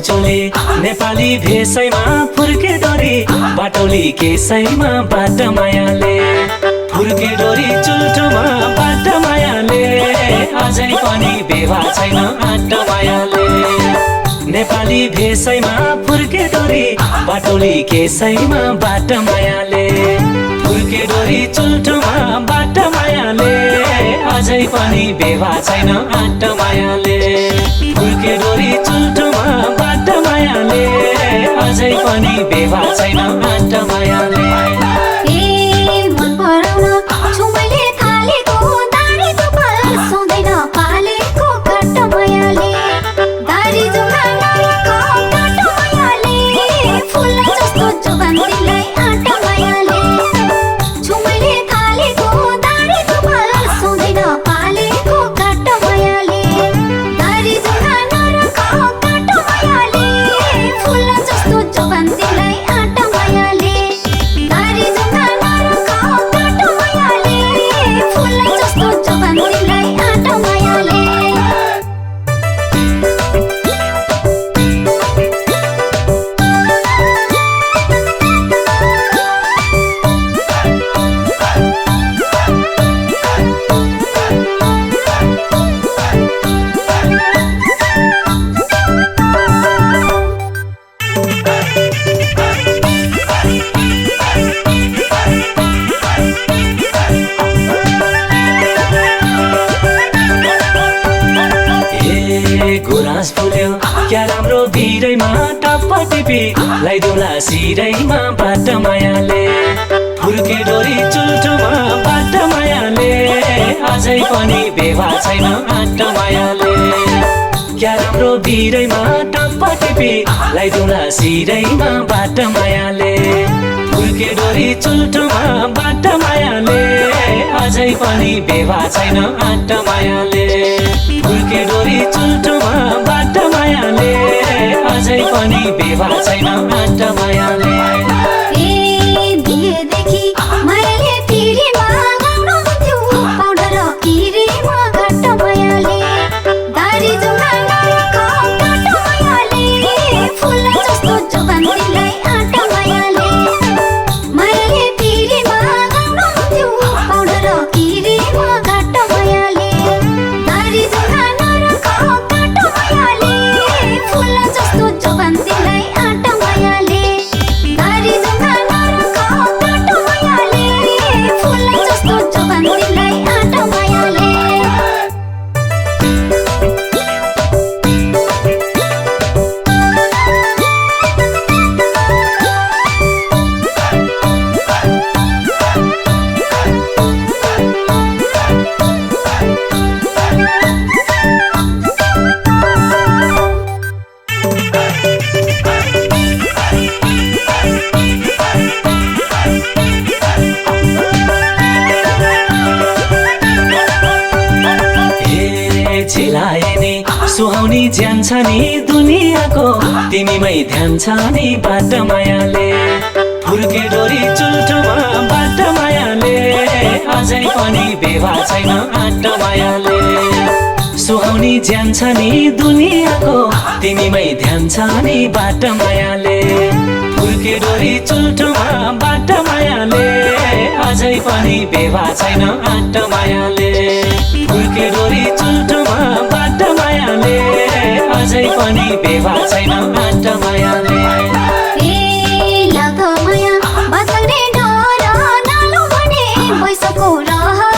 चले नेपाली भेषैमा फुर्के डोरी बाटोली केसैमा बाट मायाले फुर्के डोरी चुल्ठोमा बाट मायाले अझै पनि बेवा छैन आट मायाले नेपाली भेषैमा फुर्के डोरी बाटोली केसैमा बाट मायाले फुर्के डोरी चुल्ठोमा बाट मायाले अझै पनि बेवा छैन आट मायाले फुर्के डोरी चुल्ठोमा बाट मायाले अझै पनि बेवा छैन आट मायाले गुराँस फुल्यो क्या राम्रो भिरैमा टप्प टिपी लाइदुला सिरैमा बाट मायाले फुर्के डोरी चुल्ठोमा बाट मायाले अझै पनि बेवा छैन आट मायाले क्या राम्रो भिरैमा टप्प टिपी लाइदुला सिरैमा बाट मायाले फुर्के डोरी चुल्ठोमा बाट मायाले अझै पनि बेवा छैन आट मायाले फुर्के डोरी चुल्ठोमा बाट मायाले अझै पनि बेवा छैन आट मायाले सुहाउने ज्यान छ नि दुनियाँको तिमीमै ध्यान छ नि बाट मायाले फुर्के डोरी चुल्ठोमा बाट मायाले अझै पनि बेवा छैन आट मायाले सुहाउने ज्यान छ नि दुनियाँको तिमीमै ध्यान छ नि बाट मायाले फुर्के डोरी चुल्ठोमा बाट मायाले अझै पनि बेवा छैन आट मायाले फुर्के डोरी चुल्ठोमा बाट मायाले अझै पनि बेवा छैन आट मायाले माया बदल्ने डर नालो भने पैसाको रहर